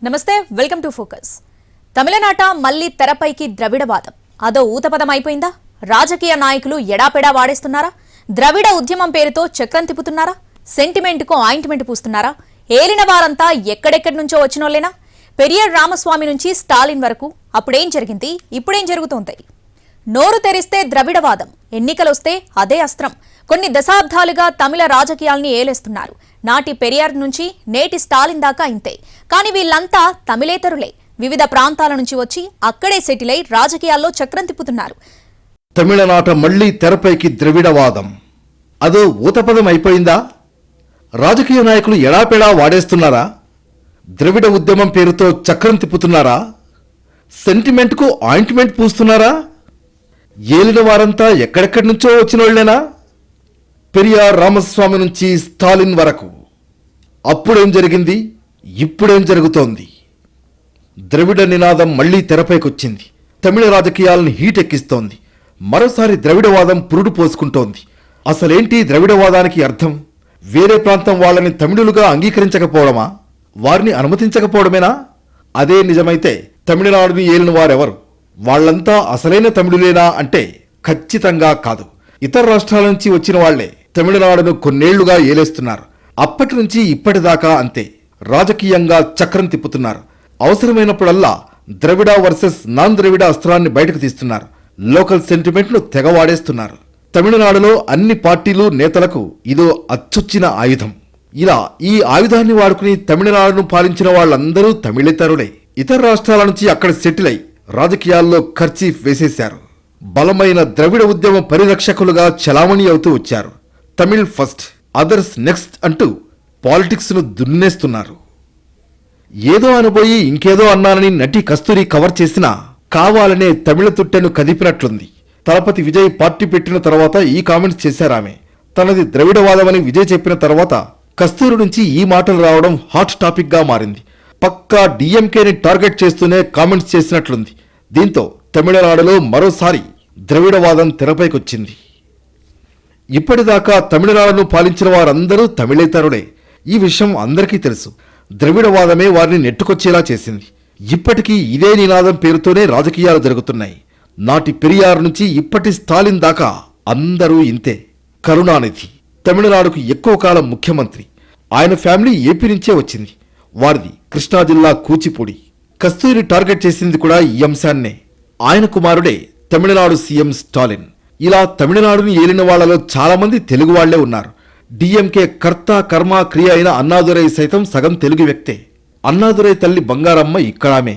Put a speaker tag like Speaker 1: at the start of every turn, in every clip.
Speaker 1: నమస్తే welcome to focus. తమిళనాట మళ్ళీ తెరపైకి ద్రవిడవాదం అదో ఊతపదం అయిపోయిందా? రాజకీయ నాయకులు ఎడాపెడా వాడేస్తున్నారా? ద్రవిడ ఉద్యమం పేరుతో చక్రం తిప్పుతున్నారా? సెంటిమెంట్కు ఆయింట్మెంట్ పూస్తున్నారా? ఏలిన వారంతా ఎక్కడెక్కడి నుంచో వచ్చినోళ్ళేనా? పెరియార్ రామస్వామి నుంచి స్టాలిన్ వరకు అప్పుడేం జరిగింది, ఇప్పుడేం జరుగుతోంది? నోరు తెరిస్తే ద్రవిడవాదం, ఎన్నికలొస్తే అదే అస్త్రం. కొన్ని దశాబ్దాలుగా తమిళ రాజకీయాల్ని ఏలేస్తున్నారు. నాటి పెరియార్ నుంచి నేటి స్టాలిన్ దాకా ఇంతే. కానీ వీళ్ళంతా తమిళేతరులే. వివిధ ప్రాంతాల నుంచి వచ్చి అక్కడే సెటిల్ అయి రాజకీయాల్లో చక్రం తిప్పుతున్నారు.
Speaker 2: తమిళనాట మళ్లీ తెరపైకి ద్రవిడవాదం అదో ఊతపదం అయిపోయిందా? రాజకీయ నాయకులు ఎడాపెడా వాడేస్తున్నారా? ద్రవిడ ఉద్యమం పేరుతో చక్రం తిప్పుతున్నారా? సెంటిమెంట్కు ఆయింట్మెంట్ పూస్తున్నారా? ఏలిన వారంతా ఎక్కడెక్కడి నుంచో వచ్చినోళ్లేనా? పెరియార్ రామస్వామి నుంచి స్టాలిన్ వరకు అప్పుడేం జరిగింది, ఇప్పుడేం జరుగుతోంది? ద్రవిడ నినాదం మళ్లీ తెరపైకొచ్చింది. తమిళ రాజకీయాలను హీటెక్కిస్తోంది. మరోసారి ద్రవిడవాదం పురుడు పోసుకుంటోంది. అసలేంటి ద్రవిడవాదానికి అర్థం? వేరే ప్రాంతం వాళ్ళని తమిళులుగా అంగీకరించకపోవడమా? వారిని అనుమతించకపోవడమేనా? అదే నిజమైతే తమిళనాడుని ఏలిన వారెవరు? వాళ్లంతా అసలైన తమిళులేనా అంటే ఖచ్చితంగా కాదు. ఇతర రాష్ట్రాల నుంచి వచ్చిన వాళ్లే తమిళనాడును కొన్నేళ్లుగా ఏలేస్తున్నారు. అప్పటి నుంచి ఇప్పటిదాకా అంతే. రాజకీయంగా చక్రం తిప్పుతున్నారు. అవసరమైనప్పుడల్లా ద్రవిడ వర్సెస్ నాన్ ద్రవిడ అస్త్రాన్ని బయటకు తీస్తున్నారు. లోకల్ సెంటిమెంట్ను తెగవాడేస్తున్నారు. తమిళనాడులో అన్ని పార్టీలు నేతలకు ఇదో అచ్చొచ్చిన ఆయుధం. ఇలా ఈ ఆయుధాన్ని వాడుకుని తమిళనాడును పాలించిన వాళ్ళందరూ తమిళేతరులే. ఇతర రాష్ట్రాల నుంచి అక్కడ సెటిల్ అయి రాజకీయాల్లో ఖర్చీఫ్ వేసేశారు. బలమైన ద్రవిడ ఉద్యమ పరిరక్షకులుగా చలామణి అవుతూ వచ్చారు. తమిళ్ ఫస్ట్, అదర్స్ నెక్స్ట్ అంటూ పాలిటిక్స్ను దున్నేస్తున్నారు. ఏదో అనబోయి ఇంకేదో అన్నానని నటి కస్తూరి కవర్ చేసినా కావాలనే తమిళ తుట్టెను కదిపినట్లుంది. తలపతి విజయ్ పార్టీ పెట్టిన తర్వాత ఈ కామెంట్స్ చేశారామె. తనది ద్రవిడవాదమని విజయ్ చెప్పిన తర్వాత కస్తూరి నుంచి ఈ మాటలు రావడం హాట్ టాపిక్ గా మారింది. పక్కా డిఎంకేని టార్గెట్ చేస్తూనే కామెంట్స్ చేసినట్లుంది. దీంతో తమిళనాడులో మరోసారి ద్రవిడవాదం తెరపైకొచ్చింది. ఇప్పటిదాకా తమిళనాడును పాలించిన వారందరూ తమిళేతరులే. ఈ విషయం అందరికీ తెలుసు. ద్రవిడవాదమే వారిని నెట్టుకొచ్చేలా చేసింది. ఇప్పటికీ ఇదే నినాదం పేరుతోనే రాజకీయాలు జరుగుతున్నాయి. నాటి పెరియార్ నుంచి ఇప్పటి స్టాలిన్ దాకా అందరూ ఇంతే. కరుణానిధి తమిళనాడుకు ఎక్కువ కాలం ముఖ్యమంత్రి. ఆయన ఫ్యామిలీ ఏపీ నుంచే వచ్చింది. వారిది కృష్ణా జిల్లా కూచిపూడి. కస్తూరి టార్గెట్ చేసింది కూడా ఈ అంశాన్నే. ఆయన కుమారుడే తమిళనాడు సీఎం స్టాలిన్. ఇలా తమిళనాడుని ఏలిన వాళ్లలో చాలా మంది తెలుగు వాళ్లే ఉన్నారు. డిఎంకే కర్త కర్మ క్రియ అయిన అన్నాదురై సైతం సగం తెలుగు వ్యక్తే. అన్నాదురై తల్లి బంగారమ్మ ఇక్కడామే.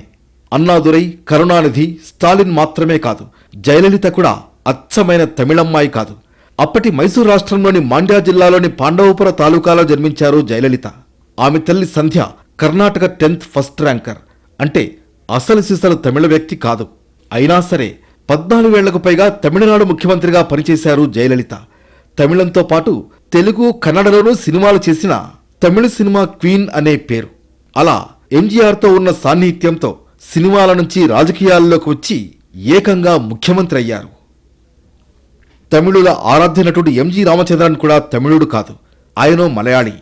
Speaker 2: అన్నాదురై, కరుణానిధి, స్టాలిన్ మాత్రమే కాదు, జయలలిత కూడా అచ్చమైన తమిళమ్మాయి కాదు. అప్పటి మైసూరు రాష్ట్రంలోని మాండ్యా జిల్లాలోని పాండవపుర తాలూకాలో జన్మించారు జయలలిత. ఆమె తల్లి సంధ్య కర్ణాటక 10th ఫస్ట్ ర్యాంకర్. అంటే అసలు సిసలు తమిళ వ్యక్తి కాదు. అయినా సరే 14 ఏళ్లకు పైగా తమిళనాడు ముఖ్యమంత్రిగా పనిచేశారు జయలలిత. తమిళంతో పాటు తెలుగు, కన్నడలోనూ సినిమాలు చేసిన తమిళ సినిమా క్వీన్ అనే పేరు. అలా ఎంజీఆర్తో ఉన్న సాన్నిహిత్యంతో సినిమాల నుంచి రాజకీయాల్లోకి వచ్చి ఏకంగా ముఖ్యమంత్రి అయ్యారు. తమిళుల ఆరాధ్య నటుడు ఎంజీ రామచంద్రన్ కూడా తమిళుడు కాదు. ఆయనో మలయాళీ.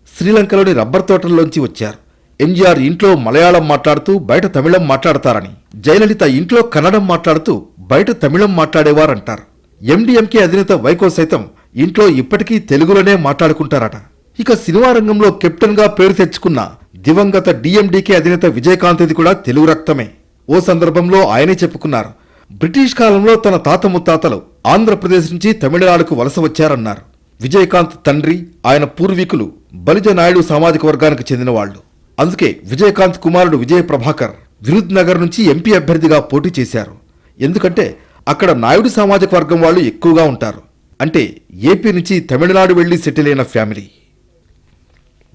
Speaker 2: శ్రీలంకలోని రబ్బర్ తోటల్లోంచి వచ్చారు. ఎంజీఆర్ ఇంట్లో మలయాళం మాట్లాడుతూ బయట తమిళం మాట్లాడతారని, జయలలిత ఇంట్లో కన్నడం మాట్లాడుతూ బయట తమిళం మాట్లాడేవారంటారు. ఎండీఎంకే అధినేత వైకో సైతం ఇంట్లో ఇప్పటికీ తెలుగులోనే మాట్లాడుకుంటారట. ఇక సినిమా రంగంలో కెప్టెన్ గా పేరు తెచ్చుకున్న దివంగత డిఎండికే అధినేత విజయకాంత్ది కూడా తెలుగు రక్తమే. ఓ సందర్భంలో ఆయనే చెప్పుకున్నారు, బ్రిటిష్ కాలంలో తన తాత ముత్తాతలు ఆంధ్రప్రదేశ్ నుంచి తమిళనాడుకు వలస వచ్చారన్నారు. విజయకాంత్ తండ్రి, ఆయన పూర్వీకులు బలిజ నాయుడు సామాజిక వర్గానికి చెందిన వాళ్లు. అందుకే విజయకాంత్ కుమారుడు విజయ ప్రభాకర్ విరుద్ నగర్ నుంచి ఎంపీ అభ్యర్థిగా పోటీ చేశారు. ఎందుకంటే అక్కడ నాయుడు సామాజిక వర్గం వాళ్ళు ఎక్కువగా ఉంటారు. అంటే ఏపీ నుంచి తమిళనాడు వెళ్లి సెటిల్ అయిన ఫ్యామిలీ.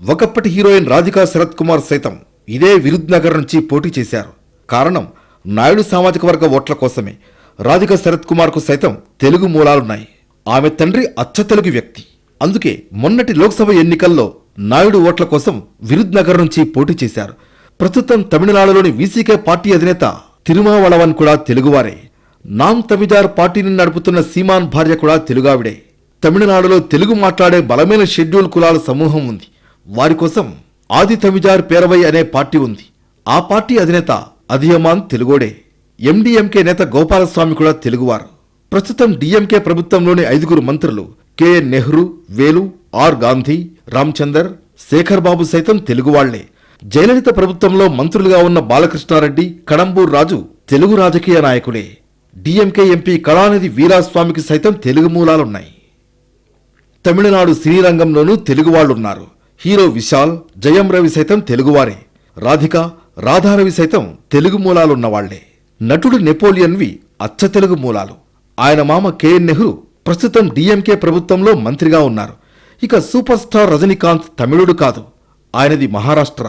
Speaker 2: ఒకప్పటి హీరోయిన్ రాధికా శరత్ కుమార్ సైతం ఇదే విరుద్ నగర్ నుంచి పోటీ చేశారు. కారణం నాయుడు సామాజిక వర్గ ఓట్ల కోసమే. రాధికా శరత్ కుమార్ కు సైతం తెలుగు మూలాలున్నాయి. ఆమె తండ్రి అచ్చ తెలుగు వ్యక్తి. అందుకే మొన్నటి లోక్సభ ఎన్నికల్లో నాయుడు ఓట్ల కోసం విరుద్ నగర్ నుంచి పోటీ చేశారు. ప్రస్తుతం తమిళనాడులోని వీసీకే పార్టీ అధినేత తిరుమావళవన్ కూడా తెలుగువారే. నామ్ తమిజార్ పార్టీని నడుపుతున్న సీమాన్ భార్య కూడా తెలుగావిడే. తమిళనాడులో తెలుగు మాట్లాడే బలమైన షెడ్యూల్ కులాల సమూహం ఉంది. వారి కోసం ఆది తమిజార్ పేరవై అనే పార్టీ ఉంది. ఆ పార్టీ అధినేత అధియమాన్ తెలుగోడే. ఎండీఎంకే నేత గోపాలస్వామి కూడా తెలుగువారు. ప్రస్తుతం డీఎంకే ప్రభుత్వంలోని 5 మంత్రులు కెఎన్ నెహ్రూ, వేలు, ఆర్ గాంధీ, రామచందర్, శేఖర్ బాబు సైతం తెలుగువాళ్లే. జయలలిత ప్రభుత్వంలో మంత్రులుగా ఉన్న బాలకృష్ణారెడ్డి, కడంబూర్ రాజు తెలుగు రాజకీయ నాయకులే. డీఎంకే ఎంపీ కళానిధి వీరాస్వామికి సైతం తెలుగు మూలాలున్నాయి. తమిళనాడు శ్రీరంగంలోనూ తెలుగువాళ్లున్నారు. హీరో విశాల్, జయం రవి సైతం తెలుగువారే. రాధిక, రాధారవి సైతం తెలుగు మూలాలున్నవాళ్లే. నటుడు నెపోలియన్వి అచ్చ తెలుగు మూలాలు. ఆయన మామ కెఎన్ నెహ్రూ ప్రస్తుతం డీఎంకే ప్రభుత్వంలో మంత్రిగా ఉన్నారు. ఇక సూపర్ స్టార్ రజనీకాంత్ తమిళుడు కాదు, ఆయనది మహారాష్ట్ర.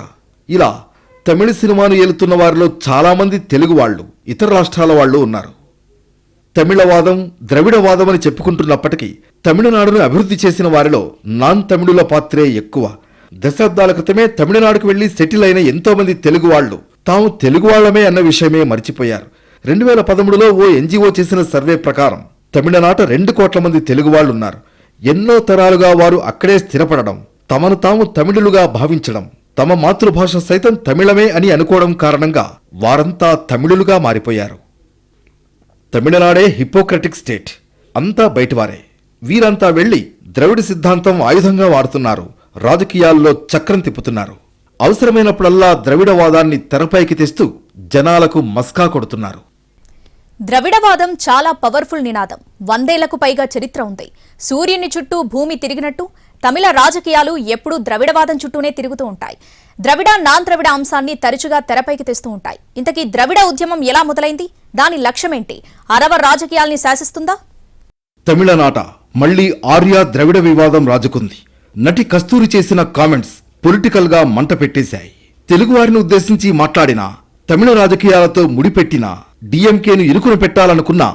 Speaker 2: ఇలా తమిళ సినిమాను ఏలుతున్న వారిలో చాలామంది తెలుగువాళ్లు, ఇతర రాష్ట్రాల వాళ్లు ఉన్నారు. తమిళవాదం, ద్రవిడవాదం అని చెప్పుకుంటున్నప్పటికీ తమిళనాడును అభివృద్ధి చేసిన వారిలో నాన్ తమిళుల పాత్రే ఎక్కువ. దశాబ్దాల క్రితమే తమిళనాడుకు వెళ్లి సెటిల్ అయిన ఎంతోమంది తెలుగువాళ్లు తాము తెలుగువాళ్లమే అన్న విషయమే మర్చిపోయారు. 2013లో ఓ ఎన్జీఓ చేసిన సర్వే ప్రకారం తమిళనాట 2 కోట్ల మంది తెలుగువాళ్లున్నారు. ఎన్నో తరాలుగా వారు అక్కడే స్థిరపడడం, తమను తాము తమిళులుగా భావించడం, తమ మాతృభాష సైతం తమిళమే అని అనుకోవడం కారణంగా వారంతా తమిళులుగా మారిపోయారు. తమిళనాడే హిపోక్రటిక్ స్టేట్, అంతా బయటివారే. వీరంతా వెళ్లి ద్రవిడ సిద్ధాంతం ఆయుధంగా వాడుతున్నారు, రాజకీయాల్లో చక్రం తిప్పుతున్నారు. అవసరమైనప్పుడల్లా ద్రవిడవాదాన్ని తెరపైకి తెస్తూ జనాలకు మస్కా కొడుతున్నారు.
Speaker 1: ద్రవిడవాదం చాలా పవర్ఫుల్ నినాదం. 100 ఏళ్లకు పైగా చరిత్ర ఉంది. సూర్యుని చుట్టూ భూమి తిరిగినట్టు తమిళ రాజకీయాలు ఎప్పుడూ ద్రవిడవాదం చుట్టూనే తిరుగుతూ ఉంటాయి. ద్రవిడ, నాన్ ద్రవిడ అంశాన్ని తరచుగా తెరపైకి తెస్తూ ఉంటాయి. ఇంతకీ ద్రవిడ ఉద్యమం ఎలా మొదలైంది? దాని లక్ష్యమేంటి? అరవ రాజకీయాల్ని శాసిస్తుందా?
Speaker 2: తమిళనాట మళ్లీ ఆర్య ద్రవిడ వివాదం రాజుకుంది. నటి కస్తూరి చేసిన కామెంట్స్ పొలిటికల్ గా మంట పెట్టేశాయి. తెలుగువారిని ఉద్దేశించి మాట్లాడినా, తమిళ రాజకీయాలతో ముడిపెట్టినా, డీఎంకేను ఇరుకును పెట్టాలనుకున్నా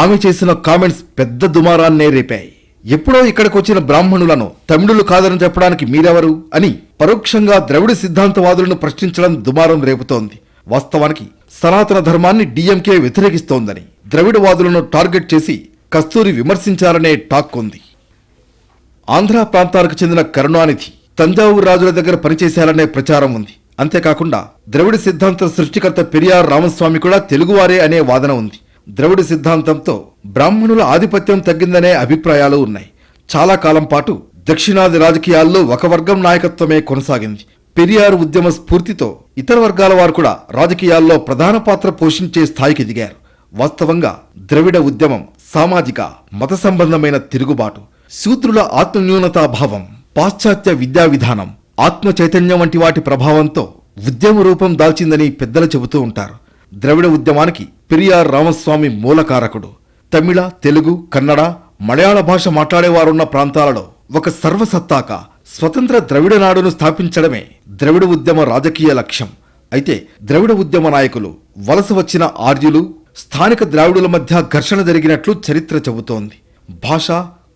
Speaker 2: ఆమె చేసిన కామెంట్స్ పెద్ద దుమారాన్నే రేపాయి. ఎప్పుడో ఇక్కడికొచ్చిన బ్రాహ్మణులను తమిళులు కాదని చెప్పడానికి మీరెవరు అని పరోక్షంగా ద్రవిడ సిద్ధాంతవాదులను ప్రశ్నించడం దుమారం రేపుతోంది. వాస్తవానికి సనాతన ధర్మాన్ని డీఎంకే వ్యతిరేకిస్తోందని ద్రవిడవాదులను టార్గెట్ చేసి కస్తూరి విమర్శించాలనే టాక్ ఉంది. ఆంధ్ర ప్రాంతానికి చెందిన కరుణానిధి తంజావూరు రాజుల దగ్గర పనిచేశారనే ప్రచారం ఉంది. అంతేకాకుండా ద్రవిడ సిద్ధాంత సృష్టికర్త పెరియార్ రామస్వామి కూడా తెలుగువారే అనే వాదన ఉంది. ద్రవిడ సిద్ధాంతంతో బ్రాహ్మణుల ఆధిపత్యం తగ్గిందనే అభిప్రాయాలు ఉన్నాయి. చాలా కాలం పాటు దక్షిణాది రాజకీయాల్లో ఒక వర్గం నాయకత్వమే కొనసాగింది. పెరియార్ ఉద్యమ స్ఫూర్తితో ఇతర వర్గాల వారు కూడా రాజకీయాల్లో ప్రధాన పాత్ర పోషించే స్థాయికి ఎదిగారు. వాస్తవంగా ద్రవిడ ఉద్యమం సామాజిక, మత సంబంధమైన తిరుగుబాటు. శూద్రుల ఆత్మన్యూనతాభావం, పాశ్చాత్య విద్యా విధానం, ఆత్మ చైతన్యం వంటి వాటి ప్రభావంతో ఉద్యమ రూపం దాల్చిందని పెద్దలు చెబుతూ ఉంటారు. ద్రవిడ ఉద్యమానికి పెరియార్ రామస్వామి మూలకారకుడు. తమిళ, తెలుగు, కన్నడ, మలయాళ భాష మాట్లాడేవారున్న ప్రాంతాలలో ఒక సర్వసత్తాక స్వతంత్ర ద్రవిడ నాడును స్థాపించడమే ద్రవిడ ఉద్యమ రాజకీయ లక్ష్యం. అయితే ద్రవిడ ఉద్యమ నాయకులు వలస వచ్చిన ఆర్యులు, స్థానిక ద్రావిడుల మధ్య ఘర్షణ జరిగినట్లు చరిత్ర చెబుతోంది. భాష,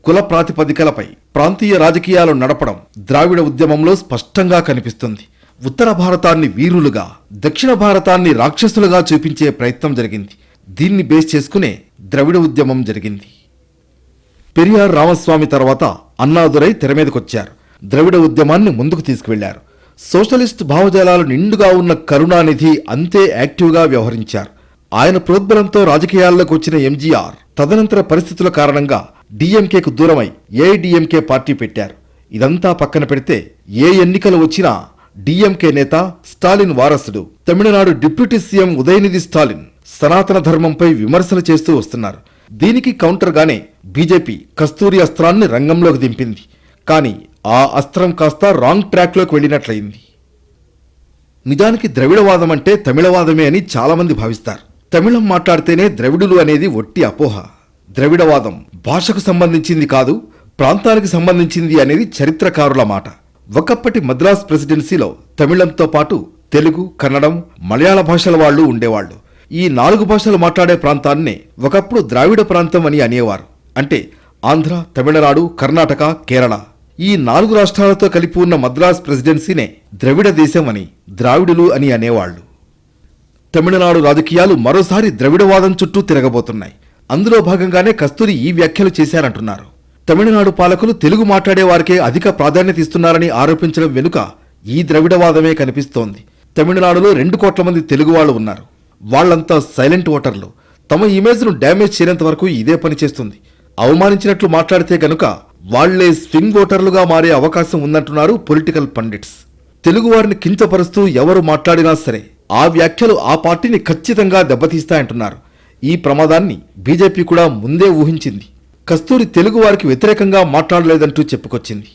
Speaker 2: కుల ప్రాతిపదికలపై ప్రాంతీయ రాజకీయాలు నడపడం ద్రావిడ ఉద్యమంలో స్పష్టంగా కనిపిస్తుంది. ఉత్తర భారతాన్ని వీరులుగా, దక్షిణ భారతాన్ని రాక్షసులుగా చూపించే ప్రయత్నం జరిగింది. దీన్ని బేస్ చేసుకునే ద్రవిడ ఉద్యమం జరిగింది. పెరియార్ రామస్వామి తర్వాత అన్నాదురై తెరమీదకొచ్చారు. ద్రవిడ ఉద్యమాన్ని ముందుకు తీసుకువెళ్లారు. సోషలిస్ట్ భావజాలాలు నిండుగా ఉన్న కరుణానిధి అంతే యాక్టివ్గా వ్యవహరించారు. ఆయన ప్రోద్బలంతో రాజకీయాల్లోకి వచ్చిన ఎంజీఆర్ తదనంతర పరిస్థితుల కారణంగా డీఎంకేకు దూరమై ఏఐడీఎంకే పార్టీ పెట్టారు. ఇదంతా పక్కన పెడితే ఏ ఎన్నికలు వచ్చినా డీఎంకే నేత స్టాలిన్ వారసుడు తమిళనాడు డిప్యూటీ సీఎం ఉదయనిధి స్టాలిన్ సనాతన ధర్మంపై విమర్శలు చేస్తూ వస్తున్నారు. దీనికి కౌంటర్గానే బీజేపీ కస్తూరి అస్త్రాన్ని రంగంలోకి దింపింది. కానీ ఆ అస్త్రం కాస్త రాంగ్ ట్రాక్లోకి వెళ్ళినట్లయింది. నిజానికి ద్రవిడవాదం అంటే తమిళవాదమే అని చాలామంది భావిస్తారు. తమిళం మాట్లాడితేనే ద్రవిడులు అనేది ఒట్టి అపోహ. ద్రవిడవాదం భాషకు సంబంధించింది కాదు, ప్రాంతానికి సంబంధించింది అనేది చరిత్రకారుల మాట. ఒకప్పటి మద్రాస్ ప్రెసిడెన్సీలో తమిళంతో పాటు తెలుగు, కన్నడం, మలయాళ భాషల వాళ్ళు ఉండేవాళ్లు. ఈ 4 భాషలు మాట్లాడే ప్రాంతాన్నే ఒకప్పుడు ద్రావిడ ప్రాంతం అని అనేవారు. అంటే ఆంధ్ర, తమిళనాడు, కర్ణాటక, కేరళ ఈ 4 రాష్ట్రాలతో కలిపి ఉన్న మద్రాస్ ప్రెసిడెన్సీనే ద్రవిడ దేశం అని, ద్రావిడులు అని అనేవాళ్లు. తమిళనాడు రాజకీయాలు మరోసారి ద్రవిడవాదం చుట్టూ తిరగబోతున్నాయి. అందులో భాగంగానే కస్తూరి ఈ వ్యాఖ్యలు చేశారంటున్నారు. తమిళనాడు పాలకులు తెలుగు మాట్లాడే వారికే అధిక ప్రాధాన్యత ఇస్తున్నారని ఆరోపించడం వెనుక ఈ ద్రవిడవాదమే కనిపిస్తోంది. తమిళనాడులో 2 కోట్ల మంది తెలుగు వాళ్ళు ఉన్నారు. వాళ్ళంతా సైలెంట్ ఓటర్లు. తమ ఇమేజ్ను డ్యామేజ్ చేయనంత వరకు ఇదే పని చేస్తుంది. అవమానించినట్లు మాట్లాడితే గనుక వాళ్లే స్వింగ్ ఓటర్లుగా మారే అవకాశం ఉందంటున్నారు పొలిటికల్ పండిట్స్. తెలుగువారిని కించపరుస్తూ ఎవరు మాట్లాడినా సరే ఆ వ్యాఖ్యలు ఆ పార్టీని ఖచ్చితంగా దెబ్బతీస్తాయంటున్నారు. ఈ ప్రమాదాన్ని బీజేపీ కూడా ముందే ఊహించింది. కస్తూరి తెలుగువారికి వ్యతిరేకంగా మాట్లాడలేదంటూ చెప్పుకొచ్చింది.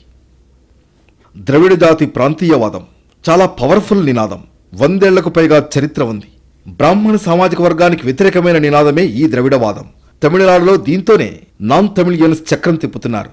Speaker 2: ద్రవిడ జాతి ప్రాంతీయవాదం చాలా పవర్ఫుల్ నినాదం. 100 ఏళ్లకు పైగా చరిత్ర ఉంది. బ్రాహ్మణ సామాజిక వర్గానికి వ్యతిరేకమైన నినాదమే ఈ ద్రవిడవాదం. తమిళనాడులో దీంతోనే నాన్ తమిళియన్స్ చక్రం తిప్పుతున్నారు.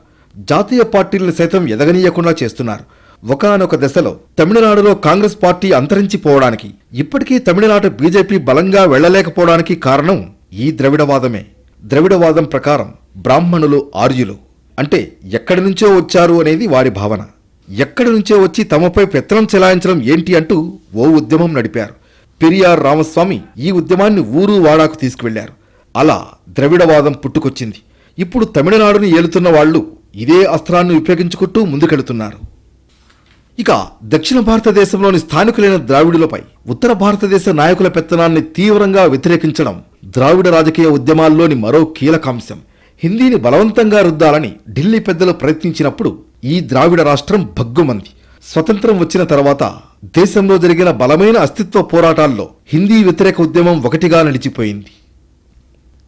Speaker 2: జాతీయ పార్టీలను సైతం ఎదగనీయకుండా చేస్తున్నారు. ఒకానొక దశలో తమిళనాడులో కాంగ్రెస్ పార్టీ అంతరించిపోవడానికి, ఇప్పటికీ తమిళనాడు బీజేపీ బలంగా వెళ్లలేకపోవడానికి కారణం ఈ ద్రవిడవాదమే. ద్రవిడవాదం ప్రకారం బ్రాహ్మణులు ఆర్యులు అంటే ఎక్కడి నుంచో వచ్చారు అనేది వారి భావన. ఎక్కడి నుంచో వచ్చి తమపై పెత్తనం చెలాయించడం ఏంటి అంటూ ఓ ఉద్యమం నడిపారు. పెరియార్ రామస్వామి ఈ ఉద్యమాన్ని ఊరు వాడాకు తీసుకువెళ్లారు. అలా ద్రవిడవాదం పుట్టుకొచ్చింది. ఇప్పుడు తమిళనాడుని ఏలుతున్న వాళ్లు ఇదే అస్త్రాన్ని ఉపయోగించుకుంటూ ముందుకెళ్తున్నారు. ఇక దక్షిణ భారతదేశంలోని స్థానికులైన ద్రావిడులపై ఉత్తర భారతదేశ నాయకుల పెత్తనాన్ని తీవ్రంగా వ్యతిరేకించడం ద్రావిడ రాజకీయ ఉద్యమాల్లోని మరో కీలకాంశం. హిందీని బలవంతంగా రుద్దాలని ఢిల్లీ పెద్దలు ప్రయత్నించినప్పుడు ఈ ద్రావిడ రాష్ట్రం భగ్గుమంది. స్వతంత్రం వచ్చిన తర్వాత దేశంలో జరిగిన బలమైన అస్తిత్వ పోరాటాల్లో హిందీ వ్యతిరేక ఉద్యమం ఒకటిగా నిలిచిపోయింది.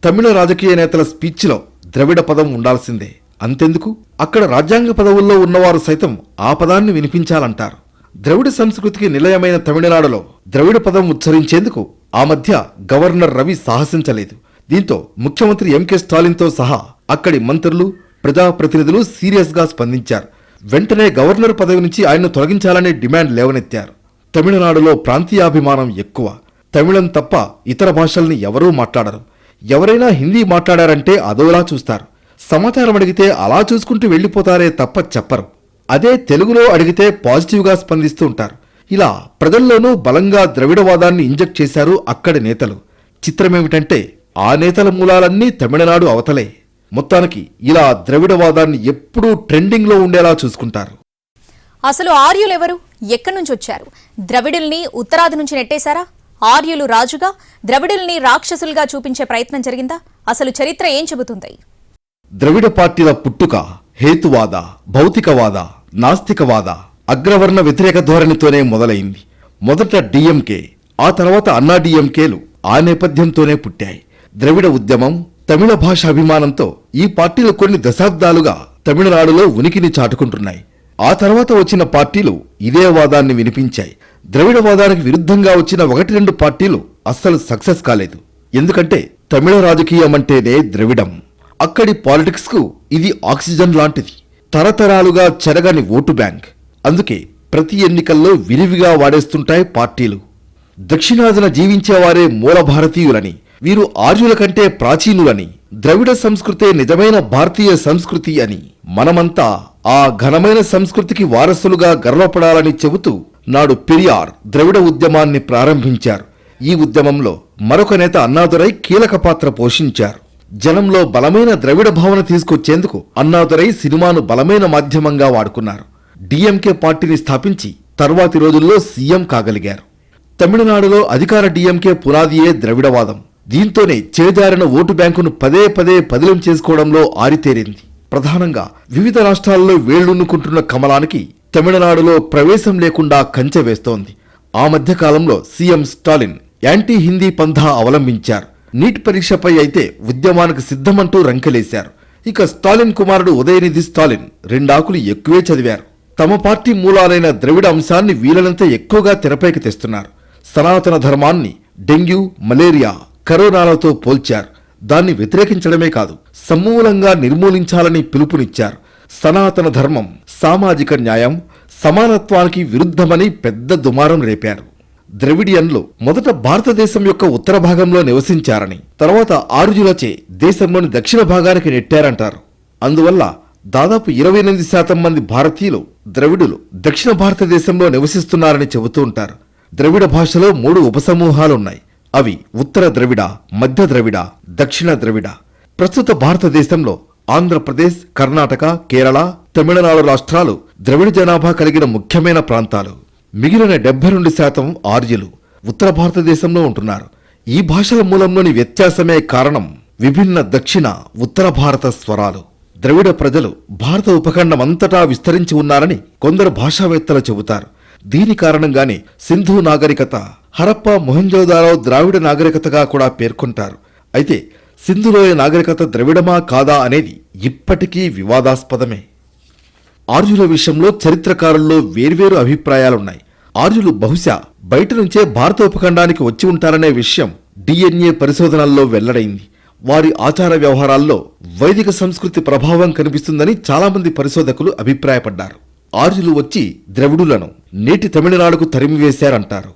Speaker 2: తమిళ రాజకీయ నేతల స్పీచ్లో ద్రవిడ పదం ఉండాల్సిందే. అంతెందుకు, అక్కడ రాజ్యాంగ పదవుల్లో ఉన్నవారు సైతం ఆ పదాన్ని వినిపించాలంటారు. ద్రవిడ సంస్కృతికి నిలయమైన తమిళనాడులో ద్రవిడ పదం ఉచ్చరించేందుకు ఆ మధ్య గవర్నర్ రవి సాహసించలేదు. దీంతో ముఖ్యమంత్రి ఎంకే స్టాలిన్తో సహా అక్కడి మంత్రులు, ప్రజాప్రతినిధులు సీరియస్గా స్పందించారు. వెంటనే గవర్నర్ పదవి నుంచి ఆయన్ను తొలగించాలనే డిమాండ్ లేవనెత్తారు. తమిళనాడులో ప్రాంతీయాభిమానం ఎక్కువ. తమిళం తప్ప ఇతర భాషల్ని ఎవరూ మాట్లాడరు. ఎవరైనా హిందీ మాట్లాడారంటే అదోలా చూస్తారు. సమాచారం అడిగితే అలా చూసుకుంటూ వెళ్లిపోతారే తప్ప చెప్పరు. అదే తెలుగులో అడిగితే పాజిటివ్గా స్పందిస్తూ ఉంటారు. ఇలా ప్రజల్లోనూ బలంగా ద్రవిడవాదాన్ని ఇంజెక్ట్ చేశారు అక్కడి నేతలు. చిత్రమేమిటంటే ఆ నేతల మూలాలన్నీ తమిళనాడు అవతలే. మొత్తానికి ఇలా ద్రవిడవాదాన్ని ఎప్పుడూ ట్రెండింగ్లో ఉండేలా చూసుకుంటారు.
Speaker 1: అసలు ఆర్యులెవరు? ఎక్కడి నుంచి వచ్చారు? ద్రవిడుల్ని ఉత్తరాది నుంచి నెట్టేశారా? ఆర్యులు రాజుగా, ద్రవిడుల్ని రాక్షసులుగా చూపించే ప్రయత్నం జరిగిందా? అసలు చరిత్ర ఏం చెబుతుంది?
Speaker 2: ద్రవిడ పార్టీల పుట్టుక హేతువాద, భౌతికవాద, నాస్తికవాద, అగ్రవర్ణ వ్యతిరేక ధోరణితోనే మొదలైంది. మొదట డిఎంకే, ఆ తర్వాత అన్నా డిఎంకేలు ఆ నేపథ్యంతోనే పుట్టాయి. ద్రవిడ ఉద్యమం, తమిళ భాష అభిమానంతో ఈ పార్టీలు కొన్ని దశాబ్దాలుగా తమిళనాడులో ఉనికిని చాటుకుంటున్నాయి. ఆ తర్వాత వచ్చిన పార్టీలు ఇదే వాదాన్ని వినిపించాయి. ద్రవిడవాదానికి విరుద్ధంగా వచ్చిన 1-2 పార్టీలు అస్సలు సక్సెస్ కాలేదు. ఎందుకంటే తమిళ రాజకీయం అంటేనే ద్రవిడం. అక్కడి పాలిటిక్స్ కు ఇది ఆక్సిజన్ లాంటిది. తరతరాలుగా చెరగని ఓటు బ్యాంక్. అందుకే ప్రతి ఎన్నికల్లో విరివిగా వాడేస్తుంటాయి పార్టీలు. దక్షిణాదిన జీవించేవారే మూల భారతీయులని, వీరు ఆర్యుల కంటే ప్రాచీనులని, ద్రవిడ సంస్కృతే నిజమైన భారతీయ సంస్కృతి అని, మనమంతా ఆ ఘనమైన సంస్కృతికి వారసులుగా గర్వపడాలని చెబుతూ నాడు పెరియార్ ద్రవిడ ఉద్యమాన్ని ప్రారంభించారు. ఈ ఉద్యమంలో మరొక నేత అన్నాదురై కీలక పాత్ర పోషించారు. జనంలో బలమైన ద్రవిడ భావన తీసుకొచ్చేందుకు అన్నాదురై సినిమాను బలమైన మాధ్యమంగా వాడుకున్నారు. డిఎంకే పార్టీని స్థాపించి తర్వాతి రోజుల్లో సీఎం కాగలిగారు. తమిళనాడులో అధికార డిఎంకే పునాదియే ద్రవిడవాదం. దీంతోనే చేజారిన ఓటు బ్యాంకును పదే పదే పదిలం చేసుకోవడంలో ఆరితేరింది. ప్రధానంగా వివిధ రాష్ట్రాల్లో వేళ్లున్నుకుంటున్న కమలానికి తమిళనాడులో ప్రవేశం లేకుండా కంచె వేస్తోంది. ఆ మధ్యకాలంలో సీఎం స్టాలిన్ యాంటీ హిందీ పంథా అవలంబించారు. నీట్ పరీక్షపై అయితే ఉద్యమానికి సిద్ధమంటూ రంకెలేశారు. ఇక స్టాలిన్ కుమారుడు ఉదయనిధి స్టాలిన్ 2 ఆకులు ఎక్కువే చదివారు. తమ పార్టీ మూలాలైన ద్రవిడ అంశాన్ని వీలైనంత ఎక్కువగా తెరపైకి తెస్తున్నారు. సనాతన ధర్మాన్ని డెంగ్యూ, మలేరియా, కరోనాలతో పోల్చారు. దాన్ని వ్యతిరేకించడమే కాదు, సమూలంగా నిర్మూలించాలని పిలుపునిచ్చారు. సనాతన ధర్మం సామాజిక న్యాయం, సమానత్వానికి విరుద్ధమని పెద్ద దుమారం రేపారు. ద్రవిడియన్లు మొదట భారతదేశం యొక్క ఉత్తర భాగంలో నివసించారని, తర్వాత ఆర్యులచే దేశంలోని దక్షిణ భాగానికి నెట్టారంటారు. అందువల్ల దాదాపు 28% మంది భారతీయులు ద్రవిడులు దక్షిణ భారతదేశంలో నివసిస్తున్నారని చెబుతూ ఉంటారు. ద్రవిడ భాషలో 3 ఉపసమూహాలున్నాయి. అవి ఉత్తర ద్రవిడ, మధ్య ద్రవిడ, దక్షిణ ద్రవిడ. ప్రస్తుత భారతదేశంలో ఆంధ్రప్రదేశ్, కర్ణాటక, కేరళ, తమిళనాడు రాష్ట్రాలు ద్రవిడ జనాభా కలిగిన ముఖ్యమైన ప్రాంతాలు. మిగిలిన 72% ఆర్యులు ఉత్తర భారతదేశంలో ఉంటున్నారు. ఈ భాషల మూలంలోని వ్యత్యాసమే కారణం విభిన్న దక్షిణ ఉత్తర భారత స్వరాలు. ద్రవిడ ప్రజలు భారత ఉపఖండం అంతటా విస్తరించి ఉన్నారని కొందరు భాషావేత్తలు చెబుతారు. దీని కారణంగానే సింధు నాగరికత, హరప్ప, మొహంజోదారో ద్రావిడ నాగరికతగా కూడా పేర్కొంటారు. అయితే సింధులోయ నాగరికత ద్రవిడమా కాదా అనేది ఇప్పటికీ వివాదాస్పదమే. ఆర్యుల విషయంలో చరిత్రకారుల్లో వేర్వేరు అభిప్రాయాలున్నాయి. ఆర్యులు బహుశా బయట నుంచే భారత ఉపఖండానికి వచ్చి ఉంటారనే విషయం DNA పరిశోధనల్లో వెల్లడైంది. వారి ఆచార వ్యవహారాల్లో వైదిక సంస్కృతి ప్రభావం కనిపిస్తుందని చాలామంది పరిశోధకులు అభిప్రాయపడ్డారు. ఆర్యులు వచ్చి ద్రవిడులను నేటి తమిళనాడుకు తరిమివేశారంటారు.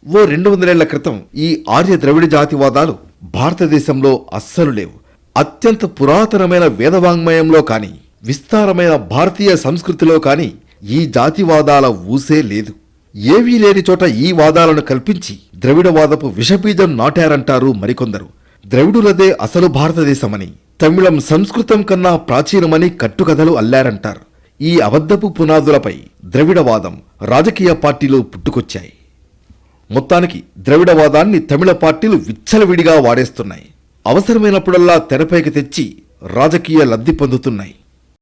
Speaker 2: ఓ 200 ఏళ్ల క్రితం ఈ ఆర్య ద్రవిడ జాతివాదాలు భారతదేశంలో అస్సలు లేవు. అత్యంత పురాతనమైన వేదవాంగ్మయంలో కానీ, విస్తారమైన భారతీయ సంస్కృతిలో కానీ ఈ జాతివాదాల ఊసే లేదు. ఏవీ లేని చోట ఈ వాదాలను కల్పించి ద్రవిడవాదపు విషబీజం నాటారంటారు మరికొందరు. ద్రవిడులదే అసలు భారతదేశమని, తమిళం సంస్కృతం కన్నా ప్రాచీనమని కట్టుకథలు అల్లారంటారు. ఈ అబద్ధపు పునాదులపై ద్రవిడవాదం, రాజకీయ పార్టీలు పుట్టుకొచ్చాయి. మొత్తానికి ద్రవిడవాదాన్ని తమిళ పార్టీలు విచ్చలవిడిగా వాడేస్తున్నాయి. అవసరమైనప్పుడల్లా తెరపైకి తెచ్చి రాజకీయ లబ్ధి పొందుతున్నాయి.